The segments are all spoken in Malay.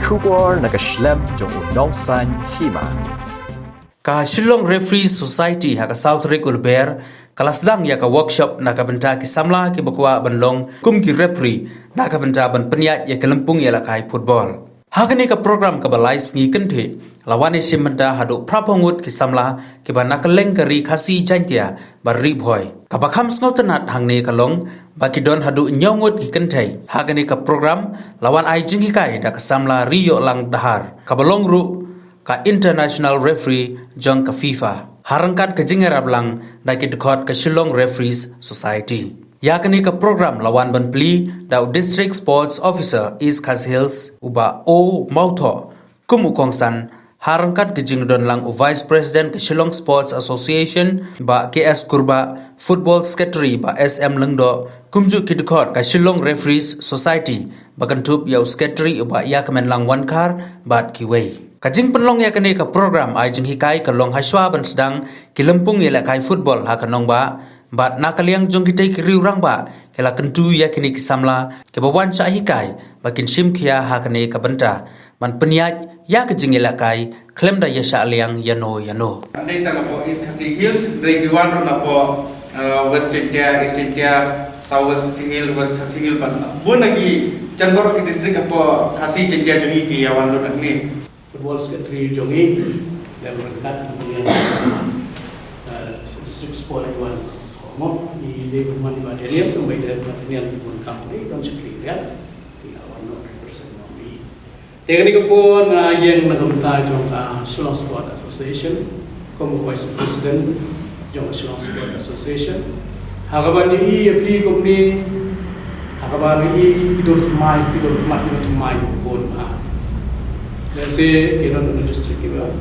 Kubor nakaslem jong unongsan Hima. Ka Shillong Rephri Society haka South Ulber kalasdang ya ka workshop nakabenta ki samla ki bakwa banlong kum ki Rephri nakabenta ban penyat ya kelempung ya lakai football. Hakani ka program ka balais ngi kente lawane simenta hadu prapongut ki samla ki ban nakaleng kari khasi jantia barri boy. Ka bakham snautanat hangne kalong baki don hadu nyongut ki kente hakani ka program lawan ai jingi kai da ka samla riyo lang dahar ka balong ru ka international referee jong ka FIFA harangkat ka jingerab lang daki dekot ka Shillong Rephris Society yakni ka program lawan ban pli da district sports officer is Hills uba o mautho kumu kongsan harangkat ka jingdon lang u vice president ka Shillong Sports Association ba KS Kurba football secretary ba SM Lengdo kumju ki dekot ka Shillong Rephris Society bakantup yaw secretary uba yakmen lang wankar bat kiwei Kajing penlong ya kene ka program ai jing hikai ka long haswa ban sedang kilempung ya kai football ha kanong ba bat nakaliang jong kitai ki riu Rangbah kela Kyntu ya kene ki samla ke bawan sa hikai bakin sim kia ha kene ka benta ban peniat ya kajing ya kai klem da Ïashah Liang Ïano. Andai ta po is kasi hills regiwan na po West India, East India, South West Hill, West Hill ban bu lagi Canboro ki district po kasi India jongi ki awan lo ni football secretary jongi dan berkat kemudian district sport one komok di lingkungan Badarian kemudian pertanian pun company dan sekalian tidak warna represent kami. Dengan itu pun yang mengemta jongka Shillong Sport Association, como vice president jongka Shillong Sport Association. Harapan ini apply company harapan ini hidup mai pun Nasi kiran untuk district kita,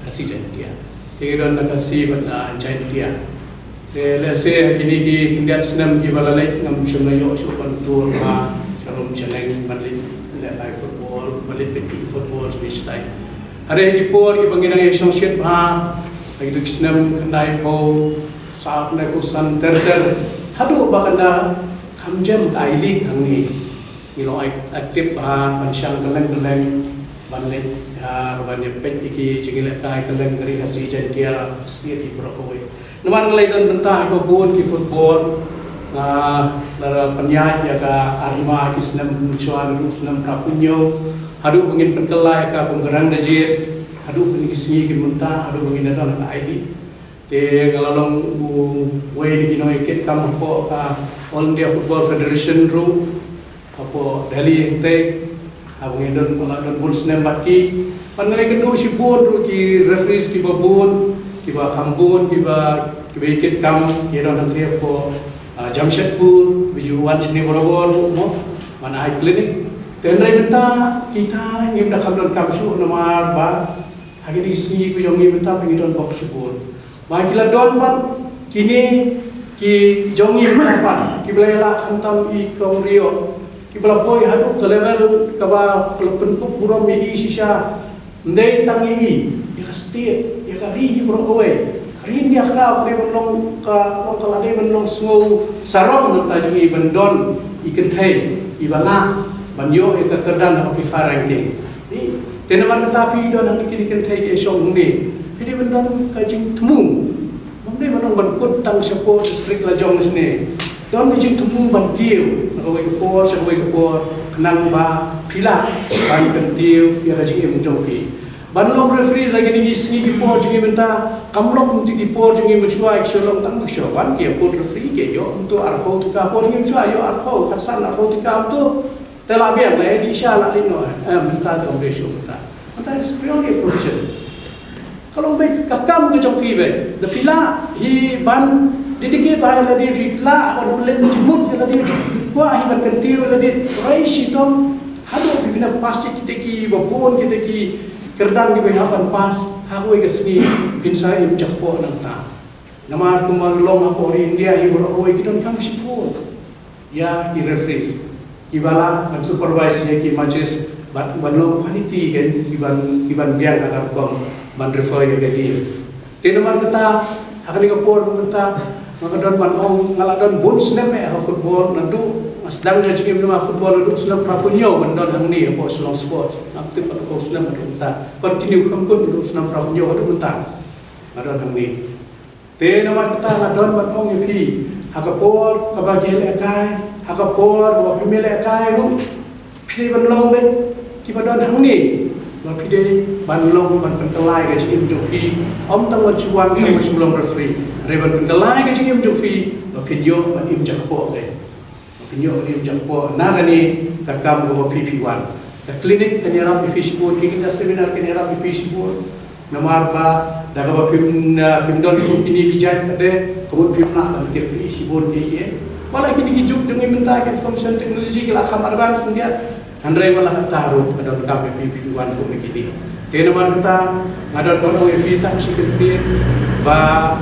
kasih jantia. Kiran nak kasih pada jantia. Nasi kini kita senam kita lalai ngam semuanya usupan tur ma, kalau jalan balik live football, balik peti football switch time. Hari ini por kita pengen yang associate ma, itu senam kendai po, saat nak usan terter. Hadu bakanda kamjam kailik hangi. Milo aktif pansang keleng banlet banyak pet iki jingilek kai keleng dari hasil jantia setiap di Brokoi. Naman ngelaitan bentah ibabun ki football lara penyat ya ka Hima kisnam musuhan senam kapunyo hadu pengin penkelai ka penggerang dajir hadu pengisni ki muntah hadu pengin ada ka ID te ngalalong way di kinoi ket kam po ka All India Football Federation ru apa Delhi yang teh, abang edon pelakon bun senam baki, pandai kendu si bun ru ki referees ki babun, ki ba khambun, ki ba ikit kam, ki ron nanti apa Jamshedpur, bijuan sini borobor, mana high clinic. Tendrai minta kita ingin dah kamdan kamsu nomor ba, hari ini sini ku yang ingin minta pengidon box bun. Makila don ban kini ki jongi berapa, ki belayla hantam I kong Rio. Kibala boy hadu ke level kaba penkup buram mi sisa ndai tangi ya state ya kari bro kowe hari dia kra kare benlong ka long kala de benlong sngo sarong ta jungi bendon ikan thai ibala banyo e ka kerdan of FIFA ranking ni tenaman tapi don hang ikan thai e song ni jadi bendon ka jing temu mangde benong bankut tang sepo district lajong sini don ni jing temu ban kiu Kawai kepor, kenang ba, pila, ban kentiu, ya kaji yang jompi. Banlong referee lagi ni sini kepor jungi benta, kamlong untuk kepor jungi mencuai, Shillong tang mencuai, kia pun referee ke yo untuk arko tika por jungi mencuai yo arko, kasan arko tika untuk telabian lah di Ïashah lah lino, benta tu ambil show benta. Benta seperti ni profession. Kalau baik kakam ke jompi baik, the pila hi ban didike bahaya lagi pila, orang boleh menjemput lagi. Wah, hibat kentiu lagi try sitom. Hadu bibina pasti kita ki babon kita ki kerdan di bahapan pas. Haku ke sini pinsa im jakpo nanta. Namar kumalong ako ri India ibu oi kita kam sipur. Ya ki referees. Ki bala kan supervise ya ki matches banlong paniti kan kiban biang agar kom ban refer ya gadi. Tinamar kita akan ngapor kita Makadon panong ngaladon bun snap football nandu sedang dia jadi nama football duduk Islam Prapunyo benda hang ni apa Islam sport nak tip atau Islam ada mentah continue kampun duduk Islam Prapunyo ada mentah ada hang ni te nama kita ngadon batong yapi hakapor kabagel ekai hakapor wa pemile ekai lu pilih banlong be kipada hang ni wa pilih banlong ban pentelai ke jadi joki om tang wacuan tang waculong Rephri reban pentelai ke jadi joki wa video ban im jakpo be Pinyo ni jangpo nagani kakam go PP1 the clinic kanera PP4 kita seminar kanera PP4 namar ba daga ba pimdon kini bijay ade kebun pimna da PP4 ni wala kini gijuk dengan minta information teknologi kila kamar ban sendia andrai wala taruh ada kam PP1 ko kini te namar kita ngadon kono kita security ba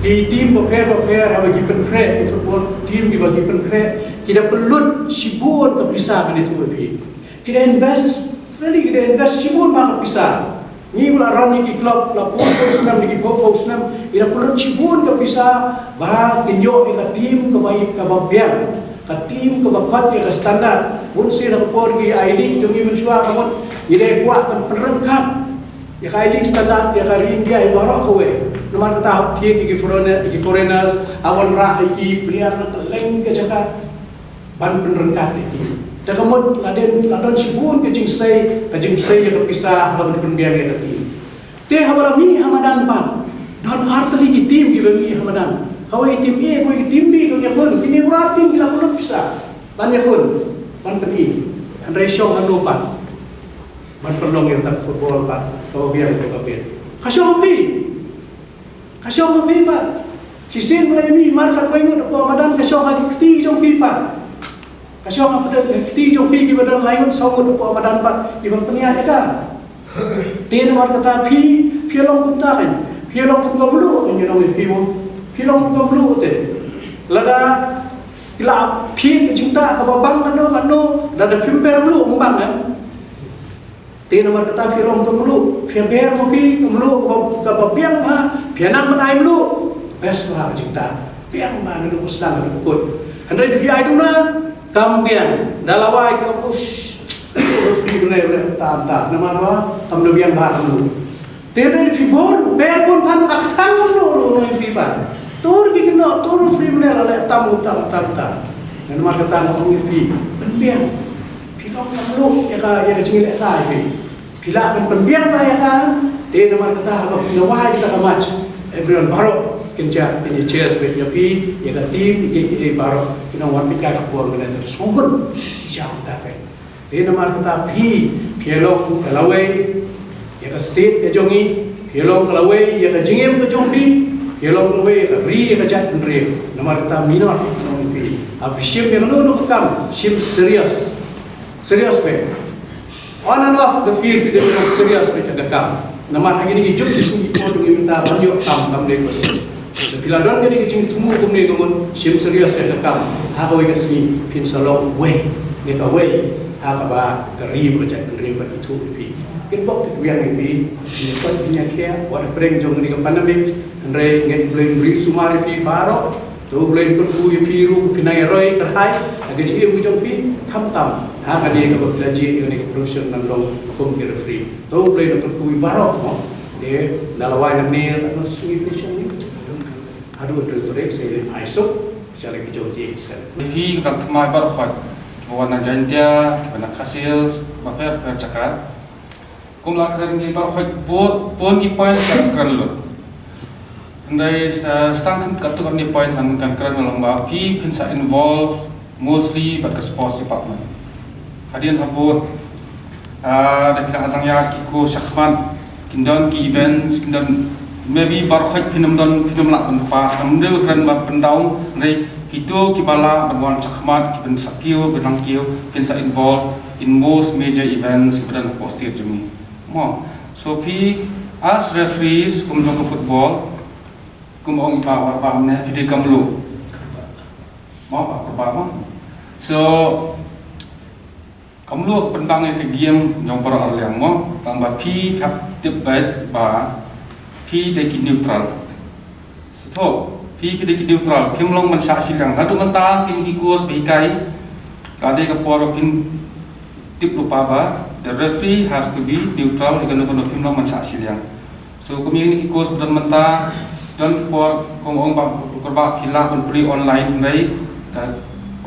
di tim berpair ada given credit di football tim di bagi credit kita perlu sibun kepisah kan itu lebih kita invest really kita invest sibun maka pisah ni pula orang di klub lapor senam di pokok senam kita perlu sibun kepisah bah pinjau ke tim kebaik kebabian ke tim kebakat ke standar pun saya lapor di I-League demi mensuah kamu ini kuat dan perengkap ya I-League standar ya kali India ibarat kowe nomor tahap tiga di foreigners awan rak iki player nak leng ke jaga ban penrengkat iki takamot ladon sibun ke jing sai ya kepisah ban penbiang ya kati te habala mi hamadan ban don artli ki tim ki mi hamadan kawai tim A kawai tim B kau yakun ini berat tim kita perlu pisah ban yakun ban peni andai syong anu ban perlong yang tak football ban kau biar kau biar kasyong lebih pak. Sisin mulai ni markat kau ingat apa madan kasyong lagi keti jom pi pak. Kasyong apa dah keti jom pi di badan lain sawut apa madan pak di bang peniak jaga. Tiada markat tapi pialong pun tak kan. Pialong pun kau belum punya nama pimu. Pialong pun kau belum tu. Lada kila pi cinta apa bang kano lada pimper belum membang kan. Tiada markat pialong pun belum. Pimper kopi belum kebabiang pianan menai dulu, best lah cinta. Piang mana dulu sedang dukut. Andai dia itu na kambian, dalawai ke push. Rephri dulu tam. Nama apa? Kamu biang bahan dulu. Tiada pibon, pun tan akan dulu Rephri ban. Tur kita tur Rephri mana lah tam. Dan nama kata orang Rephri penbiang. Pitong kamu ya cengilek saya. Bila penbiang lah ya kan. Dia nama kata apa pengawai kita kamat. Everyone baru kerja ini cheers with your P, ya tim ini baru kita want pikai football dengan terus mohon dijauh tak kan. Dia nama kata pielong kalawai, ya state kejongi, pielong kalawai, ya jingem kejongpi, pielong kalawai, ya ri, ya jat penri. Nama kata minor, nama P. Abishim yang lu kam, shim serious pe. On and off the field kita serious pe jaga kam. Nama hari ini hidup di sini pun minta banyak tam deh pasti. Bila don jadi kecing temu kumni kumun sim serius ya kam. Haka wei kasih pin salong way, neta way. Haka ba gari berjat gari itu ipi. Inbox yang ipi. Ini pun punya kia. Wadah pereng jom ni pandemik. Andre nget boleh beri sumari ipi baru. Tu boleh perlu ipi ru pinai roy terhai. Agak cik ibu jom ipi kam tam. Haka dia kalau belajar ini profesional long hukum Rephri. Tahu boleh nak kui barok mo. Dia dalawai nak ni atau sungai fashion ni. Aduh terus saya aisok saya lagi jauh je. Rephri nak mai barok. Warna jantia, warna kasil, mafer cakap. Kumlah keren ni barok pun ni point keren lo. Andai setangkan katuk ni point kan keren lo mbak. Pi pinsa involve mostly pada sports department. Hadian habur, dah kita datang ya kiku syakman, kindan ki events, kindan maybe baru kait pinam nak penpas, ambil keren mat pendau, dari kitu kibala berwan syakman, kipen sakio, berangkio, kinsa involved in most major events, kipen postir jemi. Mo, so pi as referees kumjong football, kumong ipa apa amne video kamlu, mo apa mo, so Mluh pendang ke game jong para Liang mo tambah pi kap debat ba pi deki neutral. So Pi kita neutral, Kim long mensa silang. Lalu mentah kini kurs behikai. Kade ke poro pin tip lupa ba. The referee has to be neutral dengan Kim long mensa silang. So kami ini kurs betul mentah dan por kong ong ba korba hilang pun beli online dari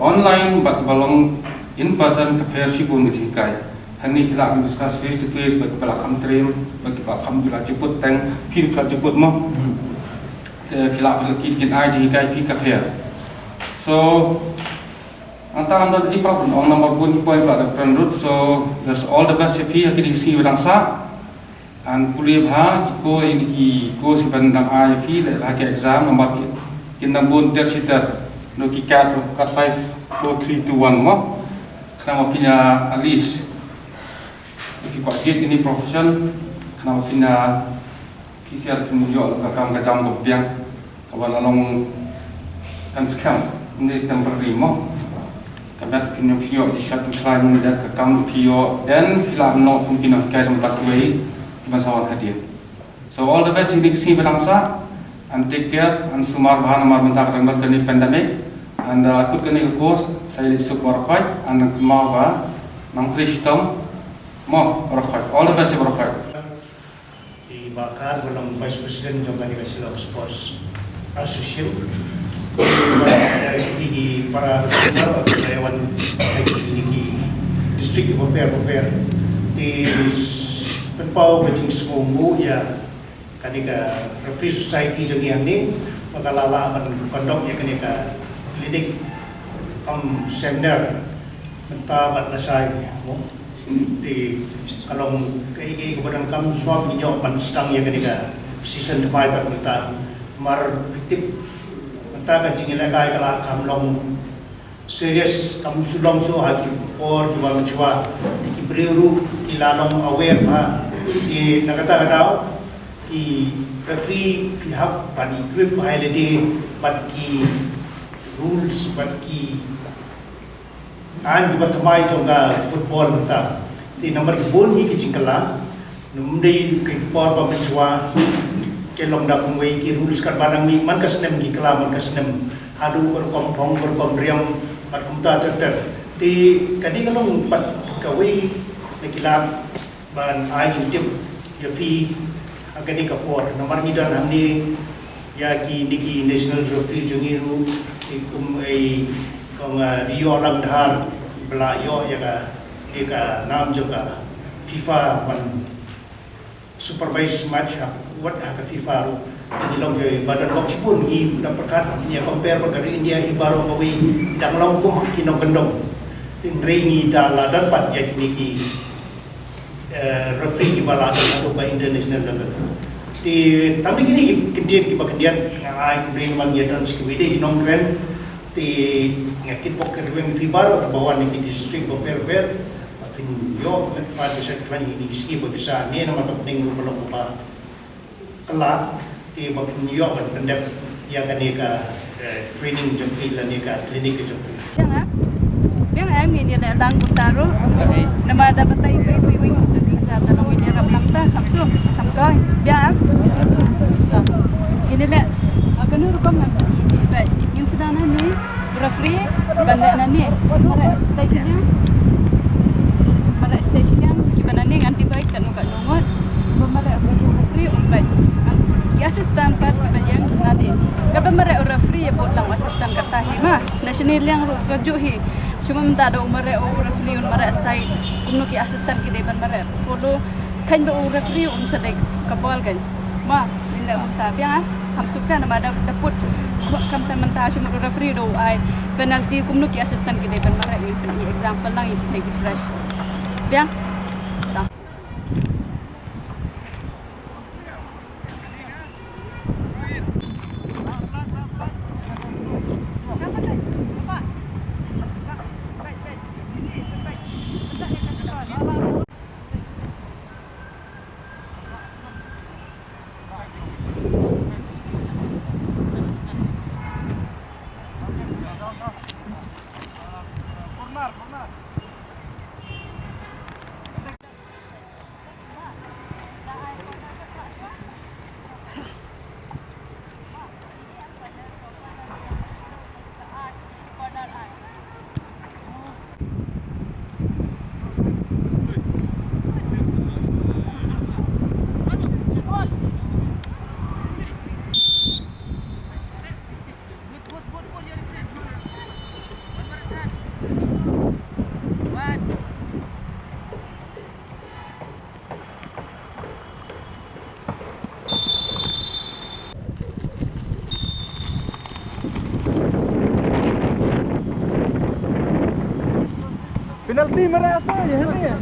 online bat balong in person ke sibun behikai. Hani hilang discuss face to face bagi pelakam trim bagi pelakam bila jemput tang pin bila jemput mo. Pilak kita aji kai pi kafer. So antara anda ipap on number 1 point pada root. So that's all the best pi kita isi berangsa. And pulih bah iko ini iko si bandang ai pi le bagi exam nomor kita bun tersitar no kikat 5 4 3 2 1 mo. Kenapa punya at least if kuat ini profession kenapa punya PCR penunjuk kakam kajam gopiang kawan along kan scam ini temporary mo kabat pinjam pio di satu slide mendat kakam pio dan pilam no mungkin nak kai tempat way di masawan hadir. So all the best in sini berangsa and take care and sumar bahan amar mentak dengan kini pandemic and akut kini course saya support khoi and mau ba mang kristom mo berkhoi all the best berkhoi. Bakar dalam Vice President juga di Silang Sports Association. Ini para karyawan di district Bopper di penpau bajing semua ya kanika Rephri Society jadi ni makalala aman kondom ya kanika klinik seminar mentah batlasai di kalau kei kepada kamu suap minyak panstang ya ketika season depan berita mar tip mentah kacing lekai kalau kamu long serius kamu sulong so hakim or jual mencuba di beriru kilalong aware bah di nakata kadau di referee pihak bani equip holiday bagi rules bagi an juga temai juga football kita di nomor bon hi kicingkala numdei ke por pa menjua ke long da kumwei ki rules kar banang mi man kasnem ki kala man kasnem hadu kor kom thong kor kom riam pat kumta ter ti kadi kalong pat kawei nekila ban ai tip ya pi akadi ka por nomor ni dan hamni ya ki diki national trophy jungiru ikum ai kong rio lang dhar bela yo ya ka ika nam juga FIFA man supervise match what hak FIFA ru ini long ke badan box pun i dapatkan ini compare dengan India i baru mawi dang long kum kino gendong tin reini dala dapat ya kini ki referee di bala atau ke international level di tapi kini kemudian kita kemudian ngai brain man ya dan sekali di nong kren di ngakit pok kerweng di baru ke bawah ni district Bopper yo pada sektor ini isi bisa ni nama penting belum apa kelak di bagian yo kan pendap yang aneka training jemput dan aneka klinik jemput. Yang em ini dia datang taruh nama dapat ibu sedih jatuh nama ini ramlang ta kapsu kamkoi dia ini le apa nu rukam yang sedang ni Rephri bandar ni mana stationnya station yang gimana ni nganti baik kan muka nongot pemare Rephri umpat ya asisten pat yang nanti kalau pemare Rephri ya buat lang asisten kata Hima national yang rujuhi cuma minta ada umare Rephri umare side umno ki asisten ki depan mare follow kan be Rephri sedek kapal kan ma ini umta ya ham suka nama ada daput kam mentah cuma Rephri do ai penalti umno ki asisten ki depan mare ini example lang kita ki fresh bien. Penalti merah apa ya? Ini ya.